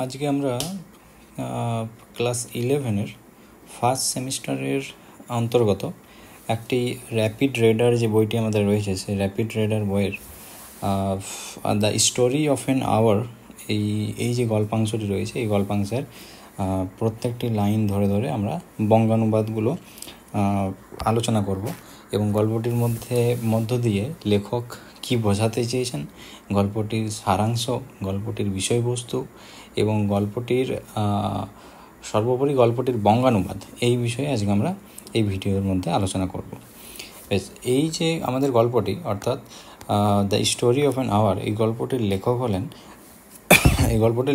আজকে আমরা class 11-এর first সেমিস্টারের অন্তর্গত একটি র্যাপিড রেডার যে বইটি আমাদের রয়েছে সেই র্যাপিড রেডার বইয়ের the story of an hour এই যে গল্পাংশটি রয়েছে এই গল্পাংশের প্রত্যেকটি লাইন ধরে ধরে আমরা বঙ্গানুবাদগুলো আলোচনা করব এবং গল্পটির মধ্য দিয়ে লেখক কি বোঝাতে চেয়েছেন, গল্পটির সারাংশ, গল্পটির বিষয়বস্তু এবং গল্পটির সর্বোপরি গল্পটির বঙ্গানুবাদ এই বিষয়ে আজকে আমরা এই ভিডিওর মধ্যে আলোচনা করব। বেশ, এই যে আমাদের গল্পটি অর্থাৎ the story of an hour এই গল্পটির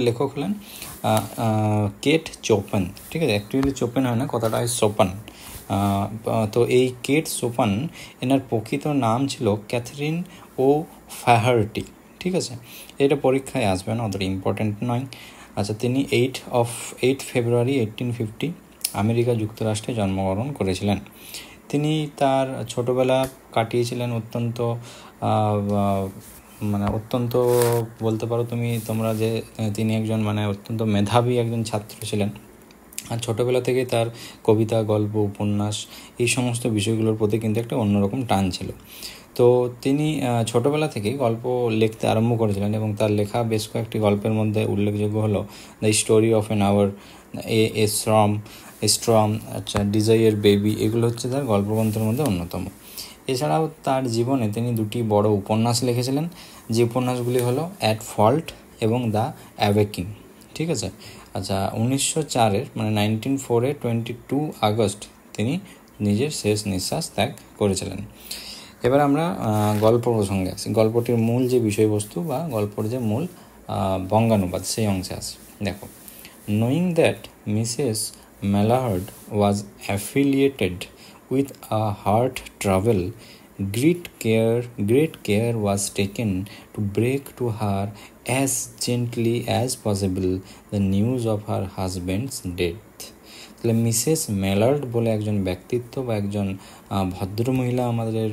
লেখক হলেন কেট চোপান। ঠিক আছে, অ্যাকচুয়ালি চোপেন হয় না, কথাটা হয় সোপান। তো এই কেট সোপান এনার প্রকৃত নাম ছিল ক্যাথরিন ও ফ্যাহার্টি। ঠিক আছে, এটা পরীক্ষায় আসবে না, অতটা ইম্পর্ট্যান্ট নয়। আচ্ছা, তিনি 8 ফেব্রুয়ারি 1850 আমেরিকা যুক্তরাষ্ট্রে জন্মগ্রহণ করেছিলেন। তিনি তার ছোটোবেলা কাটিয়েছিলেন অত্যন্ত বলতে পারো তোমরা যে তিনি একজন অত্যন্ত মেধাবী একজন ছাত্র ছিলেন। আর ছোটোবেলা থেকে তার কবিতা, গল্প, উপন্যাস এই সমস্ত বিষয়গুলোর প্রতি কিন্তু একটা অন্যরকম টান ছিল। তো তিনি ছোটোবেলা থেকেই গল্প লিখতে আরম্ভ করেছিলেন এবং তার লেখা বেশ কয়েকটি গল্পের মধ্যে উল্লেখযোগ্য হলো the story of an hour, a storm, Desiree baby, এগুলো হচ্ছে তার গল্পগ্রন্থের মধ্যে অন্যতম। এছাড়াও তার জীবনে তিনি দুটি বড় উপন্যাস লিখেছিলেন, যে উপন্যাসগুলি হলো অ্যাট ফল্ট এবং দ্য অ্যাওয়েকিং। ঠিক আছে, আচ্ছা, 1904 1904 22 আগস্ট তিনি নিজের শেষ নিঃশ্বাস ত্যাগ করেছিলেন। এবার আমরা গল্প প্রসঙ্গে আসি। গল্পটির মূল যে বিষয়বস্তু বা গল্পের যে মূল বঙ্গানুবাদ সেই অংশে আসি। দেখো, knowing that Mrs Mallard was affiliated with a heart trouble, great care was taken to break to her as gently as possible the news of her husband's death. তাহলে মিসেস ম্যালার্ড বলে একজন ব্যক্তিত্ব বা একজন ভদ্রমহিলা আমাদের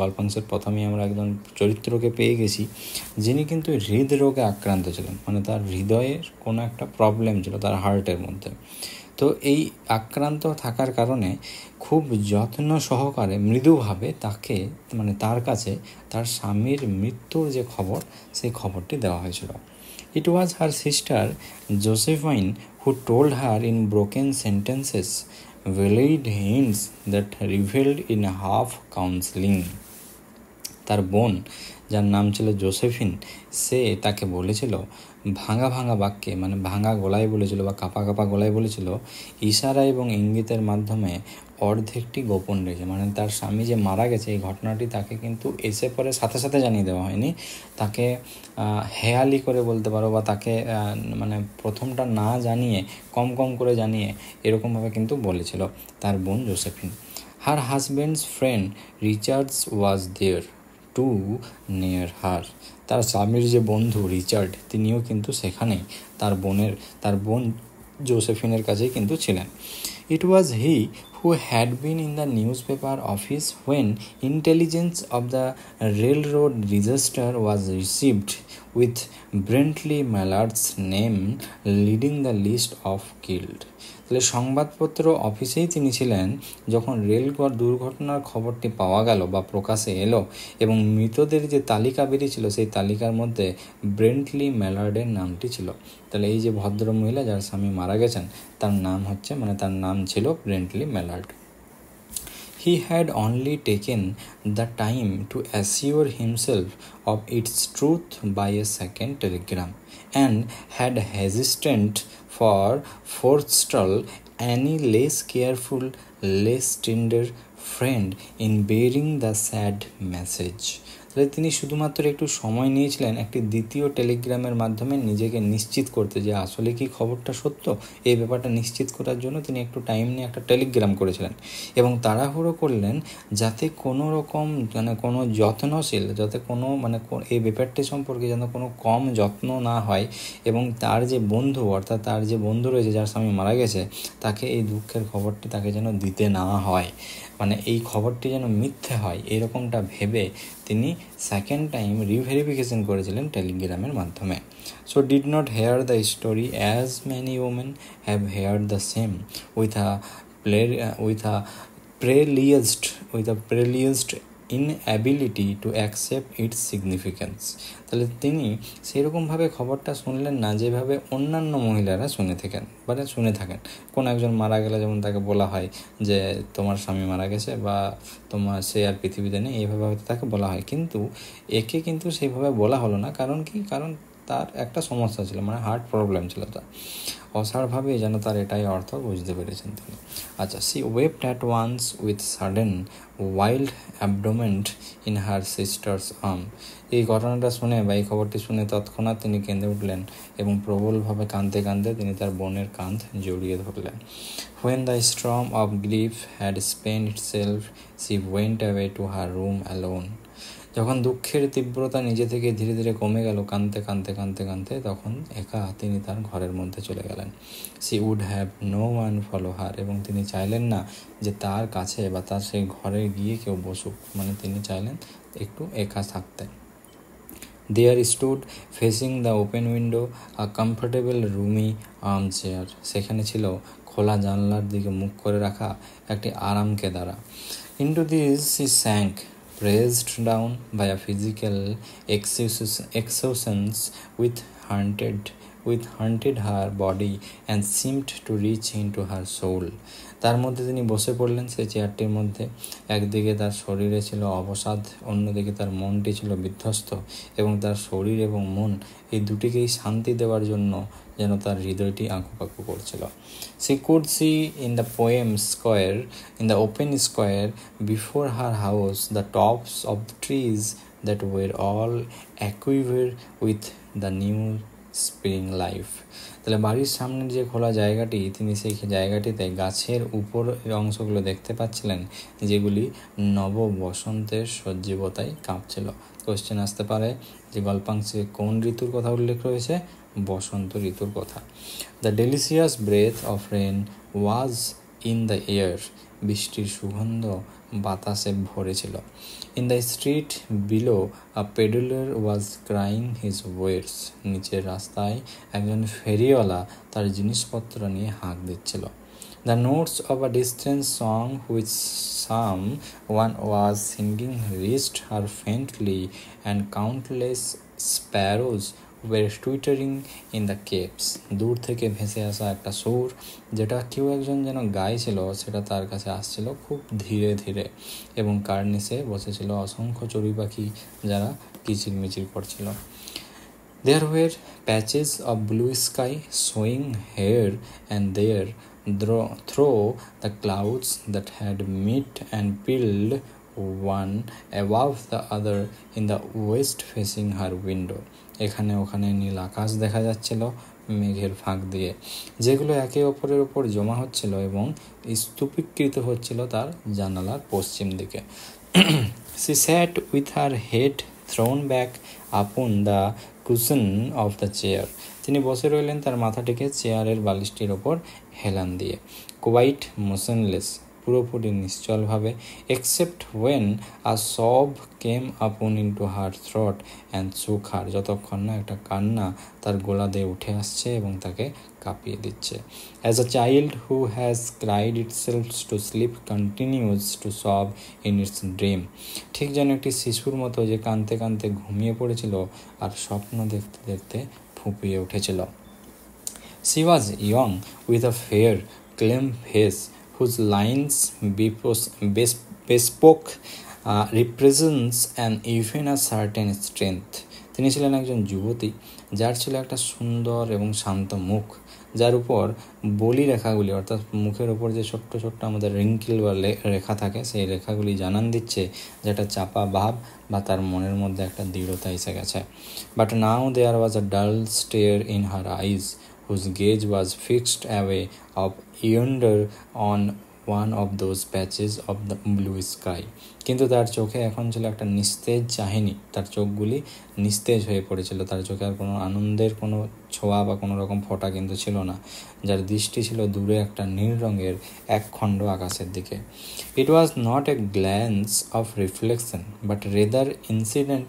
গল্পাংশের প্রথমেই আমরা একজন চরিত্রকে পেয়ে গেছি, যিনি কিন্তু হৃদরোগে আক্রান্ত ছিলেন। তার হৃদয়ের কোনো একটা প্রবলেম ছিল তার হার্টের মধ্যে। তো এই আক্রান্ত থাকার কারণে খুব যত্ন সহকারে মৃদুভাবে তাকে তার কাছে তার স্বামীর মৃত্যুর যে খবর সেই খবরটি দেওয়া হয়েছিল। It was her sister Josephine who told her in broken sentences, veiled hints that revealed in half counseling. তার বোন, যার নাম ছিল জোসেফিন, সে তাকে বলেছিল ভাঙা বাক্যে, ভাঙা গলায় বলেছিল বা কাপা গলায় বলেছিল, ইশারা এবং ইঙ্গিতের মাধ্যমে অর্ধেকটি গোপন রেখে। তার স্বামী যে মারা গেছে এই ঘটনাটি তাকে কিন্তু এসে পরে সাথে সাথে জানিয়ে দেওয়া হয়নি, তাকে হেয়ালি করে বলতে পারো বা তাকে প্রথমটা না জানিয়ে কম করে জানিয়ে এরকমভাবে কিন্তু বলেছিল তার বোন Josephine. Her husband's friend Richards was there too near her. তার স্বামীর যে বন্ধু রিচার্ড, তিনিও কিন্তু সেখানেই তার বোন জোসেফিনের কাছেই কিন্তু ছিলেন। ইট ওয়াজ হি who had been in the newspaper office when intelligence of the railroad disaster was received, with Brentley Mallard's name leading the list of killed. তাহলে সংবাদপত্র অফিসেই তিনি ছিলেন যখন রেল দুর্ঘটনার খবরটি পাওয়া গেল বা প্রকাশে এলো এবং মৃতদের যে তালিকা বেরিয়েছিল সেই তালিকার মধ্যে ব্রেন্টলি ম্যালার্ডের নামটি ছিল। তাহলে এই যে ভদ্রমহিলা যার স্বামী মারা গেছেন তার নাম হচ্ছে তার নাম ছিল ব্রেন্টলি Mallard. He had only taken the time to assure himself of its truth by a second telegram, and had hesitant for forestall any less careful, less tender friend in bearing the sad message. তাহলে তিনি শুধুমাত্র একটু সময় নিয়েছিলেন একটি দ্বিতীয় টেলিগ্রামের মাধ্যমে নিজেকে নিশ্চিত করতে যে আসলে কি খবরটা সত্য, এই ব্যাপারটা নিশ্চিত করার জন্য তিনি একটু টাইম নিয়ে একটা টেলিগ্রাম করেছিলেন এবং তাড়াহুড়ো করলেন যাতে কোনো রকম কোনো যত্নশীল, যাতে কোনো এই ব্যাপারটি সম্পর্কে যেন কোনো কম যত্ন না হয় এবং তার যে বন্ধু, অর্থাৎ তার যে বন্ধু রয়েছে যার স্বামী মারা গেছে, তাকে এই দুঃখের খবরটি তাকে যেন দিতে না হয়, এই খবরটি যেন মিথ্যে হয়, এরকমটা ভেবে তিনি সেকেন্ড টাইম রিভেরিফিকেশন করেছিলেন টেলিগ্রামের মাধ্যমে। So did not hear the story as many women have hear the same with a paralysed inability to accept its significance. তাহলে তিনি সেরকমভাবে খবরটা শুনলেন না যেভাবে অন্যান্য মহিলারা শুনে থাকেন। কোন একজন মারা গেলে যেমন তাকে বলা হয় যে তোমার স্বামী মারা গেছে বা সে আর পৃথিবীতে নেই, এইভাবে হয়তো তাকে বলা হয়, কিন্তু একে কিন্তু সেইভাবে বলা হলো না। কারণ তার একটা সমস্যা ছিল, মানে হার্ট প্রবলেম ছিল তার। অসাড়ভাবেই যেন তার এটাই অর্থ বুঝতে পেরেছেন তিনি। আচ্ছা, she wept at once with sudden wild abandonment in her sister's arm. এই ঘটনাটা শুনে বা এই খবরটি শুনে তৎক্ষণাৎ তিনি কেঁদে উঠলেন এবং প্রবলভাবে কাঁদতে কাঁদতে তিনি তার বোনের কাঁধ জড়িয়ে ধরলেন। When the storm of grief had spent itself, she went away to her room alone. যখন দুঃখের তীব্রতা নিজে থেকে ধীরে ধীরে কমে গেল, কাঁদতে তখন একা তিনি তার ঘরের মধ্যে চলে গেলেন। She would have no one follow her, এবং তিনি চাইলেন না যে তার কাছে বা তার সেই ঘরে গিয়ে কেউ বসুক, মানে তিনি চাইলেন একটু একা থাকতে। There stood facing the open window a comfortable roomy armchair. সেখানে ছিল খোলা জানলার দিকে মুখ করে রাখা একটি আরামকেদারা। Into this she sank, pressed down by a physical exhaustion which haunted her body and seemed to reach into her soul. তার মধ্যে তিনি বসে পড়লেন সেই চেয়ারটির মধ্যে। একদিকে তার শরীরে ছিল অবসাদ, অন্যদিকে তার মনটি ছিল বিধ্বস্ত, এবং তার শরীর এবং মন এই দুটিকেই শান্তি দেওয়ার জন্য যেন তার হৃদয়টি আঁকুপাকু করছিল। She could see in the open square before her house the tops of the trees that were all aquiver with the new spring life. তাহলে বাড়ির সামনের যে খোলা জায়গাটি, তিনি সেই জায়গাটিতে গাছের উপর অংশগুলো দেখতে পাচ্ছিলেন যেগুলি নব বসন্তের সজীবতায় কাঁপছিল। কোশ্চেন আসতে পারে যে গল্পাংশে কোন ঋতুর কথা উল্লেখ রয়েছে? বসন্ত ঋতুর কথা। The delicious breath of rain was in the air, বৃষ্টির সুগন্ধ বাতাসে ভরেছিল। In the street below a peddler was crying his wares, নিচের রাস্তায় একজন ফেরিওয়ালা তার জিনিসপত্র নিয়ে হাঁক দিচ্ছিল। The notes of a distant song which someone was singing reached her faintly, and countless sparrows were twittering in the caves. দূর থেকে ভেসে আসা একটা সুর যেটা কেউ একজন যেন গাইছিল, সেটা তার কাছে আসছিল খুব ধীরে ধীরে, এবং কার্নিসে বসেছিল অসংখ্য চড়ুই পাখি যারা কিচিরমিচির করছিল। There were patches of blue sky showing here and there through the clouds that had met and piled one above the other in the west facing her window. এখানে ওখানে নীল আকাশ দেখা যাচ্ছিল মেঘের ফাঁক দিয়ে, যেগুলো একে অপরের ওপর জমা হচ্ছিল এবং স্তূপীকৃত হচ্ছিল তার জানালার পশ্চিম দিকে। She sat with her head thrown back upon the cushion of the chair. তিনি বসে রইলেন তার মাথাটিকে চেয়ারের বালিশটির ওপর হেলান দিয়ে। কোয়াইট মোশনলেস, পুরোপুরি নিশ্চলভাবে, এক্সেপ্ট ওয়েন আ সব কেম আপন ইন্টু হার থ্রট অ্যান্ড চোক হার, যতক্ষণ না একটা কান্না তার গোলা দিয়ে উঠে আসছে এবং তাকে কাঁপিয়ে দিচ্ছে। As a child who has cried itself to sleep continues to সব ইন ইটস ড্রিম, ঠিক যেন একটি শিশুর মতো যে কাঁদতে কাঁদতে ঘুমিয়ে পড়েছিল আর স্বপ্ন দেখতে দেখতে ফুঁপিয়ে উঠেছিল। She was young with a fair, clean face whose lines bespoke represents and even a certain strength. তিনি ছিলেন একজন যুবতী যার ছিল একটা সুন্দর এবং শান্ত মুখ, যার উপর বলি রেখাগুলি, অর্থাৎ মুখের ওপর যে ছোট্ট ছোট্ট আমাদের রিঙ্কেল বা রেখা থাকে, সেই রেখাগুলি জানান দিচ্ছে যেটা চাপা ভাব বা তার মনের মধ্যে একটা দৃঢ়তা এসে গেছে। বাট নাও দেয়ার ওয়াজ আ ডাল stair in her eyes whose gaze was fixed away up yonder on one of those patches of the blue sky. কিন্তু তার চোখে এখন ছিল একটা নিস্তেজ চাহিনি, তার চোখগুলি নিস্তেজ হয়ে পড়েছিল, তার চোখে আর কোনো আনন্দের কোনো ছোঁয়া বা কোনো রকম ফোঁটা কিন্তু ছিল না, যার দৃষ্টি ছিল দূরে একটা নীল রঙের এক খণ্ড আকাশের দিকে। It was not a glance of reflection but rather incident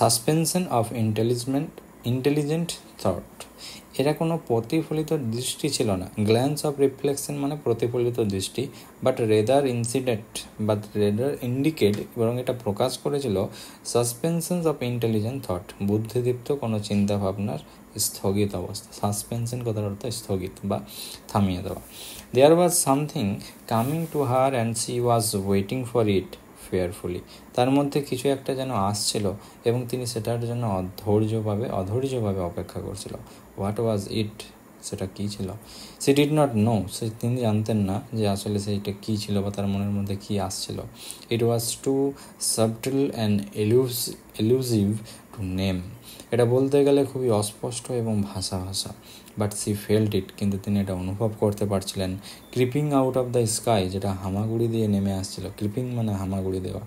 suspension of intelligent thought. এটা কোনো প্রতিফলিত দৃষ্টি ছিল না, গ্ল্যান্স অফ রিফ্লেকশন মানে প্রতিফলিত দৃষ্টি, বাট রেদার ইন্ডিকেট, বরং এটা প্রকাশ করেছিল সাসপেনশন অফ ইন্টেলিজেন্ট থট, বুদ্ধিদীপ্ত কোনো চিন্তা ভাবনার স্থগিত অবস্থা। সাসপেনশন কথার অর্থ স্থগিত বা থামিয়ে দেওয়া। There was something coming to her and she was waiting for it fearfully. তার মধ্যে কিছু একটা যেন আসছিল এবং তিনি সেটার জন্য অধৈর্যভাবে অপেক্ষা করছিল। হোয়াট ওয়াজ ইট? সেটা কী ছিল? সি ডিড নট নো, তিনি জানতেন না যে আসলে সেইটা কী ছিল বা তার মনের মধ্যে কী আসছিল। It was too subtle and elusive to name, এটা বলতে গেলে খুবই অস্পষ্ট এবং ভাষা। বাট সি ফেল্ট ইট, কিন্তু তিনি এটা অনুভব করতে পারছিলেন। Creeping out of the sky, যেটা হামাগুড়ি দিয়ে নেমে আসছিল, ক্রিপিং মানে হামাগুড়ি দেওয়া।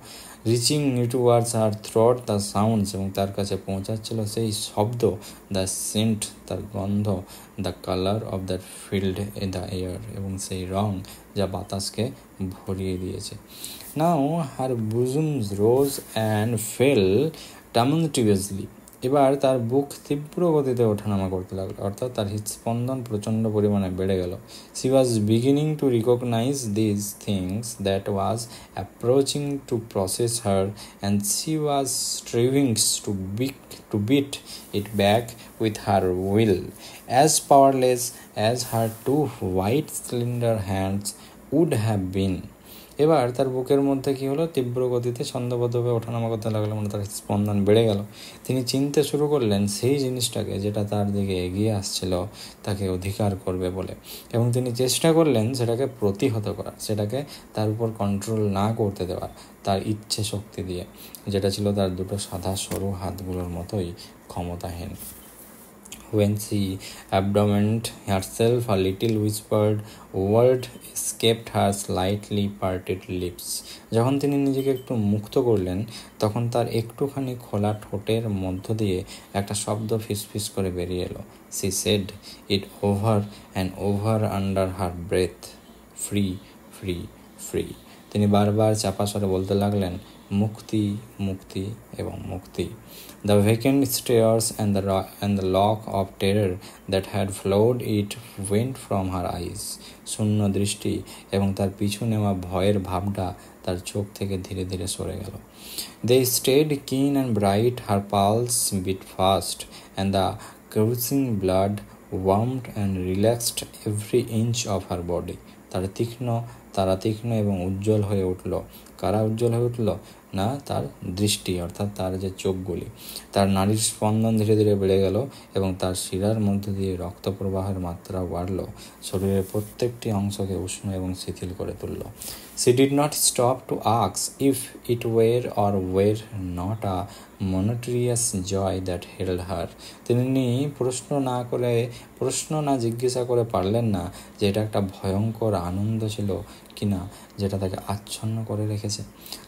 Reaching towards her through the sounds, এবং তার কাছে পৌঁছাচ্ছিল সেই শব্দ, দ্য সেন্ট তার গন্ধ, the colour of the field in the air, এবং সেই রং যা বাতাসকে ভরিয়ে দিয়েছে। নাও হার বুজুমস রোজ অ্যান্ড ফেল টামুলটিউয়াসলি, এবার তার বুক তীব্র গতিতে ওঠানামা করতে লাগলো, অর্থাৎ তার হৃদস্পন্দন প্রচণ্ড পরিমাণে বেড়ে গেল। She was beginning to recognise these things that was approaching to possess her, and she was striving to beat it back with her will, as powerless as her two white slender hands would have been. এবার তার বুকের মধ্যে কী হলো? তীব্র গতিতে ছন্দবদ্ধভাবে ওঠানামা করতে লাগলো, মানে তার স্পন্দন বেড়ে গেল। তিনি চিনতে শুরু করলেন সেই জিনিসটাকে যেটা তার দিকে এগিয়ে আসছিল তাকে অধিকার করবে বলে, এবং তিনি চেষ্টা করলেন সেটাকে প্রতিহত করার, সেটাকে তার উপর কন্ট্রোল না করতে দেওয়ার, তার ইচ্ছে শক্তি দিয়ে, যেটা ছিল তার দুটো সাদা সরু হাতগুলোর মতোই ক্ষমতাহীন। When she abandoned herself, a little whispered word escaped her slightly parted lips. যখন তিনি নিজেকে একটু মুক্ত করলেন, তখন তার একটুখানি খোলা ঠোঁটের মধ্য দিয়ে একটা শব্দ ফিসফিস করে বেরিয়ে এলো। She said it over and over under her breath, free, free, free. তিনি বারবার চাপা স্বরে বলতে লাগলেন, মুক্তি, মুক্তি এবং মুক্তি। The vacant stares and the lock of terror that had flowed it went from her eyes. শূন্য দৃষ্টি এবং তার পিছু নেওয়া ভয়ের ভাবটা তার চোখ থেকে ধীরে ধীরে সরে গেল। They stayed keen and bright, her pulse beat fast, and the coursing blood warmed and relaxed every inch of her body. তারা তীক্ষ্ণ এবং উজ্জ্বল হয়ে উঠল। কারা উজ্জ্বল হয়ে উঠল? না, তার দৃষ্টি, অর্থাৎ তার যে চোখগুলি। তার নাড়ির স্পন্দন ধীরে ধীরে বেড়ে গেল এবং তার শিরার মধ্য দিয়ে রক্ত প্রবাহের মাত্রা বাড়ল, শরীরের প্রত্যেকটি অংশকে উষ্ণ এবং শিথিল করে তুলল। She did not stop to ask if it were or were not a monotonous joy that held her. তিনি প্রশ্ন না জিজ্ঞাসা করে পারলেন না যে এটা একটা ভয়ঙ্কর আনন্দ ছিল কিনা যেটা তাকে আচ্ছন্ন করে রেখেছে।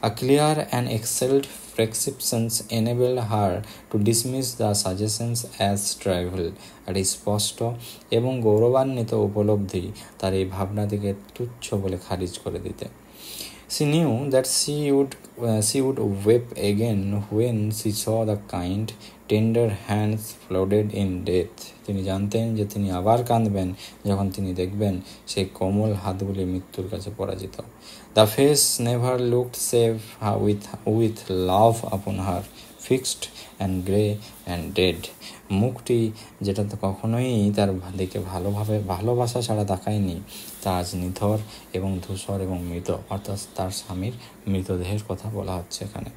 A clear and excelled prescriptions enabled her to dismiss the suggestions as trivial. আর স্পষ্ট এবং গৌরবান্বিত উপলব্ধি তার এই ভাবনাটিকে তুচ্ছ বলে খারিজ করে দিতে। She knew that she would weep again when she saw the kind, tender hands flooded in death. তিনি জানতেন যে তিনি আবার কাঁদবেন যখন তিনি দেখবেন সেই কোমল হাতগুলি মৃত্যুর কাছে পরাজিত। The face never looked save with love upon her, fixed and grey and dead. মুখটি যেটা তো কখনোই তার দিকে ভালোবাসা ছাড়া তাকায়নি, তা আজ নিথর এবং ধূসর এবং মৃত, অর্থাৎ তার স্বামীর মৃতদেহের কথা বলা হচ্ছে এখানে।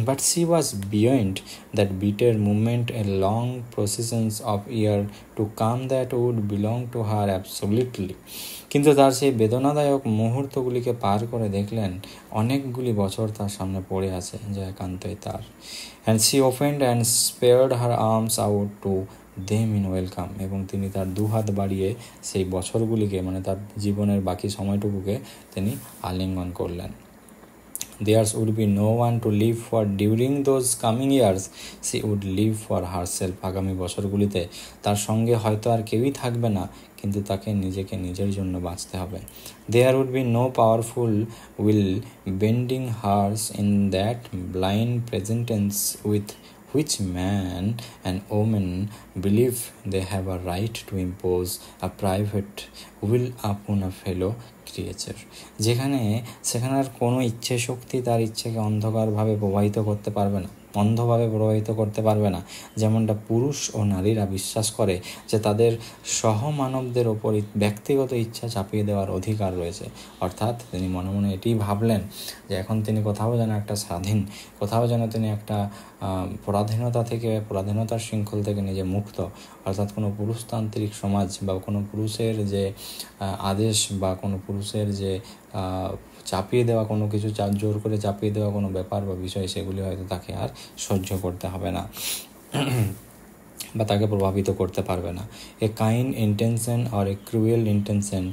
But she was beyond that bitter moment, a long processions of year to come that would belong to her absolutely. কিন্তু তার সেই বেদনাদায়ক মুহূর্তগুলিকে পার করে দেখলেন অনেকগুলি বছর তার সামনে পড়ে আছে যা একান্তই তার। And she opened and spread her arms out to them in welcome, এবং তিনি তার দুহাত বাড়িয়ে সেই বছরগুলিকে মানে তার জীবনের বাকি সময়টুকুকে তিনি আলিঙ্গন করলেন। There would be no one to live for during those coming years. She would live for herself. আগামী বছরগুলিতে তার সঙ্গে হয়তো আর কেউই থাকবে না, কিন্তু তাকে নিজেকে নিজের জন্য বাঁচতে হবে। There would be no powerful will bending hers in that blind presence with which man and woman believe they have a right to impose a private will upon a fellow creature. সেখানে আর কোনো ইচ্ছে শক্তি তার ইচ্ছেকে অন্ধভাবে প্রবাহিত করতে পারবে না, যেমনটা পুরুষ ও নারীরা বিশ্বাস করে যে তাদের সহমানবদের ওপর ব্যক্তিগত ইচ্ছা চাপিয়ে দেওয়ার অধিকার রয়েছে। অর্থাৎ তিনি মনে মনে এটি ভাবলেন যে এখন তিনি কোথাও যেন তিনি একটা পরাধীনতার শৃঙ্খল থেকে নিজে মুক্ত। অর্থাৎ কোনো পুরুষতান্ত্রিক সমাজ বা কোনো পুরুষের যে আদেশ বা কোনো পুরুষের যে চাপিয়ে দেওয়া কোনো কিছু জোর করে চাপিয়ে দেওয়া কোনো ব্যাপার বা বিষয়, সেগুলি হয়তো তাকে আর সহ্য করতে হবে না বা তাকে প্রভাবিত করতে পারবে না। A kind intention or a cruel intention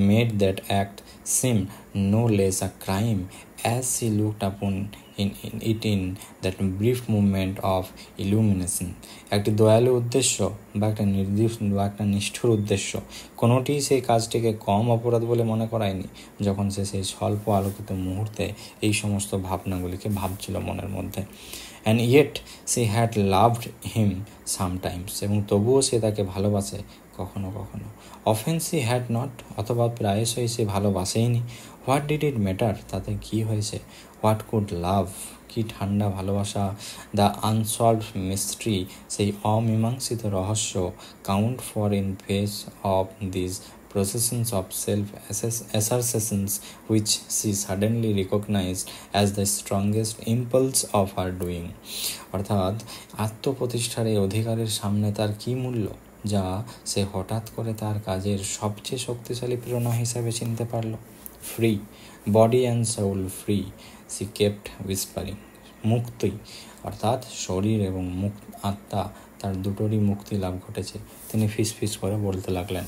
made that act seem no less a crime as she looked upon it in that brief moment of illumination. একটি দয়ালু উদ্দেশ্য বা একটা নিষ্ঠুর উদ্দেশ্য কোনোটি সেই কাজটিকে কম অপরাধ বলে মনে করায়নি যখন সে সেই স্বল্প আলোকিত মুহূর্তে এই সমস্ত ভাবনাগুলিকে ভাবছিল মনের মধ্যে। And yet she had loved him sometimes, এবং তবুও সে তাকে ভালোবাসে কখনো কখনো। Often she had not, অথবা প্রায়শই সে ভালোবাসেইনি। হোয়াট ডিড ইট ম্যাটার, তাতে কি হয়েছে? হোয়াট কুড লাভ, কি ঠান্ডা ভালোবাসা। দ্য আনসলভড মিস্ট্রি, সেই অমীমাংসিত রহস্য। Count for in face of this processions of self-assertions which she suddenly recognized as the strongest impulse of her doing. অর্থাৎ আত্মপ্রতিষ্ঠার এই অধিকারের সামনে তার কি মূল্য, যা সে হঠাৎ করে তার কাজের সবচেয়ে শক্তিশালী প্রেরণা হিসাবে চিনতে পারল। Free, body and soul free, she kept whispering. মুক্তি, অর্থাৎ শরীর এবং আত্মা, তার দুটোরই মুক্তি লাভ ঘটেছে। তিনি ফিস করে বলতে লাগলেন।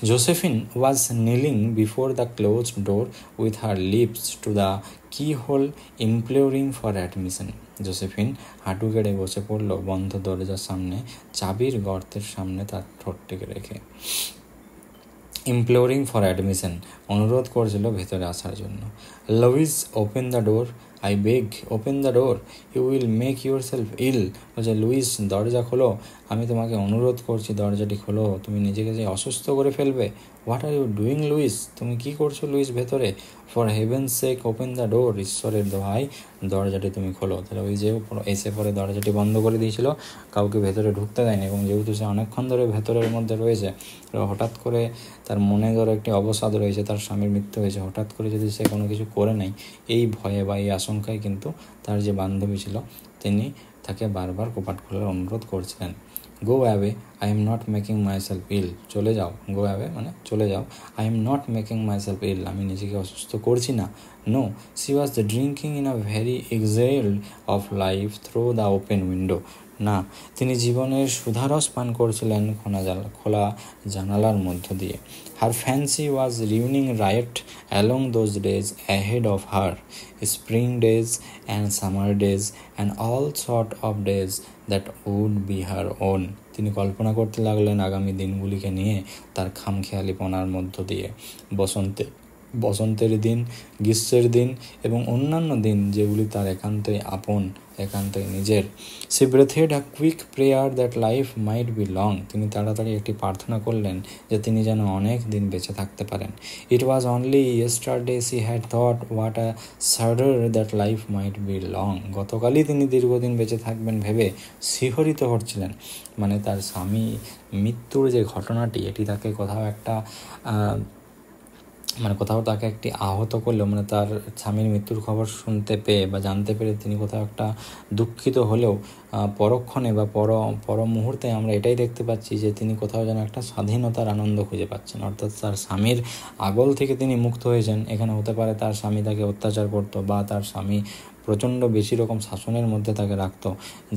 Josephine was kneeling before the closed door with her lips to the keyhole imploring for admission. Josephine হাঁটু গেড়ে বসে পড়ল বন্ধ দরজার সামনে, চাবির গর্তের সামনে তার ঠোঁটটিকে রেখে। ইমপ্লোরিং ফর অ্যাডমিশন, অনুরোধ করছিল ভেতরে আসার জন্য। Louise, open the door, I beg, open the door, you will make yourself ill. বলছে, লুইস দরজা খোলো, আমি তোমাকে অনুরোধ করছি দরজাটি খোলো, তুমি নিজেকে যে অসুস্থ করে ফেলবে। What are you doing Louise, তুমি কি করছো লুইস ভেতরে? For heaven's sake open the door, ঈশ্বরের দোহাই দরজাটি তুমি খোলো। তাহলে ওই যে এসে পরে দরজাটি বন্ধ করে দিয়েছিল, কাউকে ভেতরে ঢুকতে দেয়নি, এবং যেহেতু সে অনেকক্ষণ ধরে ভেতরের মধ্যে রয়েছে, হঠাৎ করে তার মনে ধরো একটি অবসাদ রয়েছে, তার স্বামীর মৃত্যু হয়েছে, হঠাৎ করে যদি সে কোনো কিছু করে নেয়, এই ভয়ে বা এই আশঙ্কায় কিন্তু তার যে বান্ধবী ছিল তিনি তাকে বারবার কপাট খোলার অনুরোধ করছিলেন। Go away, I am not making myself ill, চলে যাও। গো অ্যাওয়ে মানে চলে যাও। I am not making myself ill, আমি নিজেকে অসুস্থ করছি না। No, she was drinking in a very elixir of life through the open window. না, তিনি জীবনের সুধারস পান করছিলেন খোলা জানালার মধ্য দিয়ে। Her fancy was running riot along those days ahead of her, spring days and summer days and all sort of days that would be her own. তিনি কল্পনা করতে লাগলেন আগামী দিনগুলিকে নিয়ে তার খামখেয়ালিপনার মধ্য দিয়ে। বসন্তের দিন, গ্রীষ্মের দিন এবং অন্যান্য দিন যেগুলি তার একান্তই আপন, একান্তই নিজের। She breathed a quick prayer that life might be long. তিনি তাড়াতাড়ি একটি প্রার্থনা করলেন যে তিনি যেন অনেক দিন বেঁচে থাকতে পারেন। It was only yesterday she had thought what a shudder that life might be long. গতকালই তিনি দীর্ঘদিন বেঁচে থাকবেন ভেবে শিহরিত হচ্ছিলেন। মানে তার স্বামী মৃত্যুর যে ঘটনাটি, এটি তাকে কোথাও তাকে একটি আহত করলো, মানে তার স্বামীর মৃত্যুর খবর শুনতে পেয়ে বা জানতে পেরে তিনি কোথাও একটা দুঃখিত হলেও পরক্ষণে বা পর মুহূর্তে আমরা এটাই দেখতে পাচ্ছি যে তিনি কোথাও যেন একটা স্বাধীনতার আনন্দ খুঁজে পাচ্ছেন। অর্থাৎ তার স্বামীর আগল থেকে তিনি মুক্ত হয়েছেন। এখানে হতে পারে তার স্বামী তাকে অত্যাচার করতো বা তার স্বামী প্রচণ্ড বেশি রকম শাসনের মধ্যে তাকে রাখতো,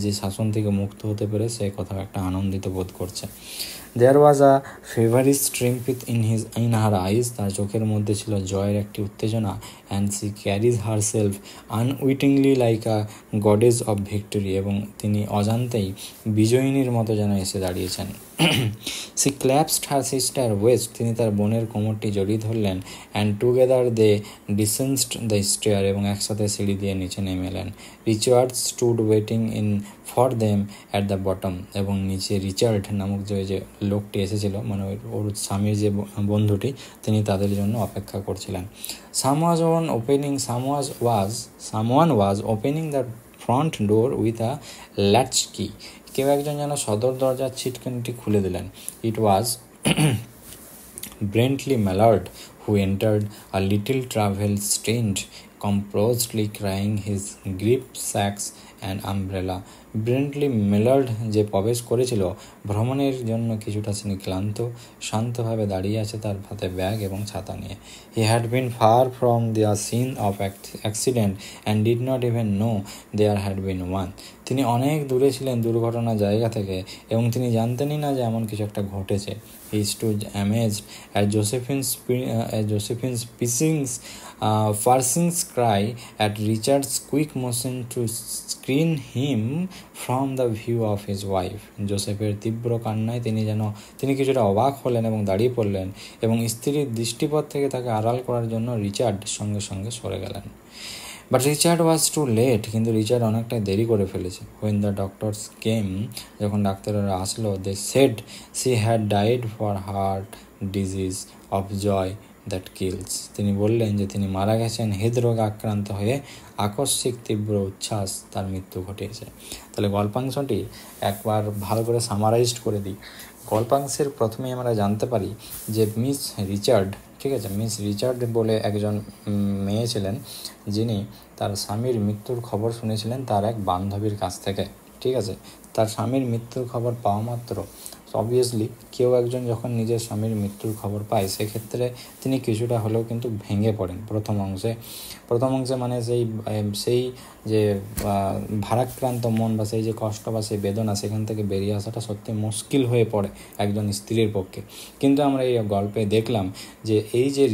যে শাসন থেকে মুক্ত হতে পেরে সে কোথাও একটা আনন্দিত বোধ করছে। দেয়ার ওয়াজ আ ফেভারিট স্ট্রিম্পিথ ইন হার আইজ, তার চোখের মধ্যে ছিল জয়ের একটি উত্তেজনা। And she carried herself unwittingly like a goddess of victory, এবং তিনি অজান্তেই বিজয়িনীর মতো যেন এসে দাঁড়িয়েছেন। She clasped her sister waist, তিনি তার বোনের কোমরটি জড়িয়ে ধরলেন। And together they descended the stair, এবং একসাথে সিঁড়ি দিয়ে নিচে নেমে এলেন। Richard stood waiting in for them at the bottom, এবং নিচে রিচার্ড নামক যে লোকটি এসেছিল, মানে ওর স্বামীর যে বন্ধুটি, তিনি তাদের জন্য অপেক্ষা করছিলেন। Someone was opening the front door with a latch কি, কেউ একজন যেন সদর দরজার ছিটকানিটি খুলে দিলেন। ইট ওয়াজ ব্রেন্টলি Mallard, who entered a little travel-stained, composedly crying his grip-sacks and umbrella. ব্রেন্টলি মেলার্ড যে প্রবেশ করেছিল ভ্রমণের জন্য কিছুটা তিনি ক্লান্ত, শান্তভাবে দাঁড়িয়ে আছে তার হাতে ব্যাগ এবং ছাতা নিয়ে। He had been far from the scene of accident and did not even know there had been one. তিনি অনেক দূরে ছিলেন দুর্ঘটনার জায়গা থেকে, এবং তিনি জানতেনই না যে এমন কিছু একটা ঘটেছে। He stood amazed at Josephine's piercing cry, at Richard's quick motion to screen him from the view of his wife. জোসেফের তীব্র কান্নায় তিনি কিছুটা অবাক হলেন এবং দাঁড়িয়ে পড়লেন, এবং স্ত্রীর দৃষ্টিপথ থেকে তাকে আড়াল করার জন্য রিচার্ড সঙ্গে সঙ্গে সরে গেলেন। But Richard was too late, কিন্তু রিচার্ড অনেকটাই দেরি করে ফেলেছে। হোয়েন দ্য ডক্টরস কেম, যখন ডাক্তাররা আসলো, they said she had died for heart disease of joy that kills. তিনি বললেন যে তিনি মারা গেছেন হৃদরোগে আক্রান্ত হয়ে, আকস্মিক তীব্র উচ্ছ্বাস তার মৃত্যু ঘটিয়েছে। তাহলে গল্পাংশটি একবার ভালো করে সামারাইজড করে দিই। গল্পাংশের প্রথমেই আমরা জানতে পারি যে মিস রিচার্ড, ঠিক আছে, মিস রিচার্ড বলে একজন মেয়ে ছিলেন, যিনি তার স্বামীর মৃত্যুর খবর শুনেছিলেন তার এক বান্ধবীর কাছ থেকে। ঠিক আছে, তার স্বামীর মৃত্যুর খবর পাওয়া মাত্র অবভিয়াসলি কেউ একজন যখন নিজের স্বামীর মৃত্যুর খবর পায়, সেক্ষেত্রে তিনি কিছুটা হলেও কিন্তু ভেঙে পড়েন। প্রথম অংশে মানে সেই যে ভারাক্রান্ত মন বা সেই যে কষ্ট বা সেই বেদনা, সেখান থেকে বেরিয়ে আসাটা সত্যি মুশকিল হয়ে পড়ে একজন স্ত্রীর পক্ষে। কিন্তু আমরা এই গল্পে দেখলাম যে এই যে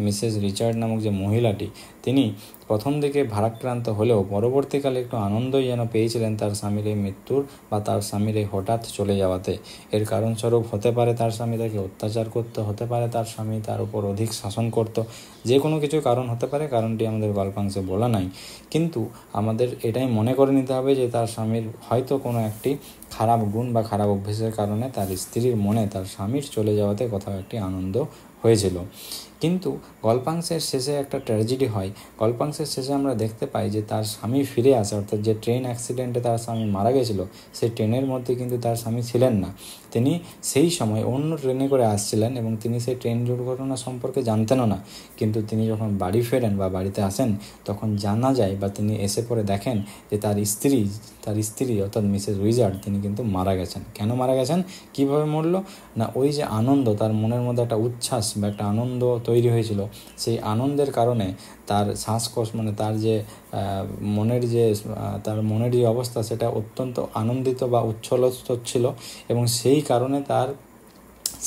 মিসেস রিচার্ড নামক যে মহিলাটি, তিনি প্রথম দিকে ভারাক্রান্ত হলেও পরবর্তীকালে একটু আনন্দই যেন পেয়েছিলেন তার স্বামীর এই মৃত্যুর বা তার স্বামীর এই হঠাৎ চলে যাওয়াতে। এর কারণস্বরূপ হতে পারে তার স্বামী তাকে অত্যাচার করতো, হতে পারে তার স্বামী তার উপর অধিক শাসন করত, যে কোনো কিছু কারণ হতে পারে, কারণটি আমাদের গল্পাংশে বলা নাই। কিন্তু আমাদের এটাই মনে করে নিতে হবে যে তার স্বামীর হয়তো কোনো একটি খারাপ গুণ বা খারাপ অভ্যেসের কারণে তার স্ত্রীর মনে তার স্বামীর চলে যাওয়াতে কোথাও একটি আনন্দ হয়েছিল। কিন্তু গল্পাংশের শেষে একটা ট্র্যাজেডি হয়। গল্পাংশের শেষে আমরা দেখতে পাই যে তার স্বামী ফিরে আসে, অর্থাৎ যে ট্রেন অ্যাক্সিডেন্টে তার স্বামী মারা গেছিলো, সেই ট্রেনের মধ্যে কিন্তু তার স্বামী ছিলেন না। তিনি সেই সময় অন্য ট্রেনে করে আসছিলেন এবং তিনি সেই ট্রেন দুর্ঘটনা সম্পর্কে জানতেনও না। কিন্তু তিনি যখন বাড়ি ফেরেন বা বাড়িতে আসেন, তখন জানা যায় বা তিনি এসে পরে দেখেন যে তার স্ত্রী অর্থাৎ মিসেস রিচার্ড, তিনি কিন্তু মারা গেছেন। কেন মারা গেছেন, কীভাবে মরল না, ওই যে আনন্দ, তার মনের মধ্যে একটা উচ্ছ্বাস বা একটা আনন্দ তৈরি হয়েছিল, সেই আনন্দের কারণে তার শ্বাসকষ্ট, মানে তার মনের যে অবস্থা, সেটা অত্যন্ত আনন্দিত বা উচ্ছ্বসিত ছিল, এবং সেই কারণে তার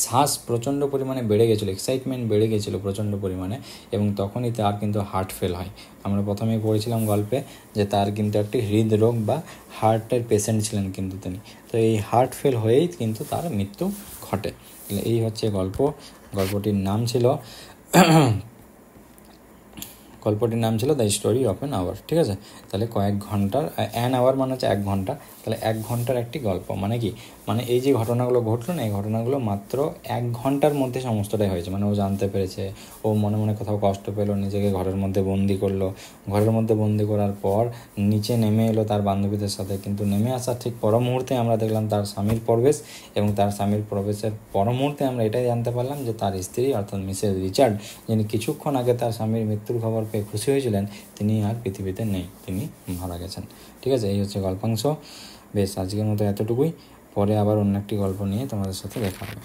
শ্বাস প্রচণ্ড পরিমাণে বেড়ে গেছিলো, এক্সাইটমেন্ট বেড়ে গেছিলো প্রচণ্ড পরিমাণে, এবং তখনই তার কিন্তু হার্ট ফেল হয়। আমরা প্রথমেই পড়েছিলাম গল্পে যে তার কিন্তু একটি হৃদরোগ বা হার্টের পেশেন্ট ছিলেন কিন্তু তিনি, তো এই হার্ট ফেল হয়েই কিন্তু তার মৃত্যু ঘটে। এই হচ্ছে গল্পটির নাম ছিল the story of an hour. ঠিক আছে, তাহলে কয়েক ঘন্টার, অ্যান আওয়ার মানে হচ্ছে 1 ঘন্টা, তাহলে 1 ঘন্টার একটি গল্প। মানে কি, মানে এই যে ঘটনাগুলো ঘটলো না, এই ঘটনাগুলো মাত্র 1 ঘন্টার মধ্যে সমস্তটাই হয়েছে। মানে ও জানতে পেরেছে, ও মনে মনে কোথাও কষ্ট পেলো, নিজেকে ঘরের মধ্যে বন্দি করলো, ঘরের মধ্যে বন্দি করার পর নিচে নেমে এলো তার বান্ধবীদের সাথে। কিন্তু নেমে আসার ঠিক পর মুহূর্তে আমরা দেখলাম তার স্বামীর প্রবেশ, এবং তার স্বামীর প্রবেশের পর মুহূর্তে আমরা এটাই জানতে পারলাম যে তার স্ত্রী অর্থাৎ মিসেস রিচার্ড, যিনি কিছুক্ষণ আগে তার স্বামীর মৃত্যুর খবর পেয়ে খুশি হয়েছিলেন, তিনি আর পৃথিবীতে নেই, তিনি মারা গেছেন। ঠিক আছে, এই হচ্ছে গল্পাংশ। বেশ, আজকের মতো এতটুকুই। পরে আবার অন্য একটি গল্প নিয়ে তোমাদের সাথে দেখা হবে।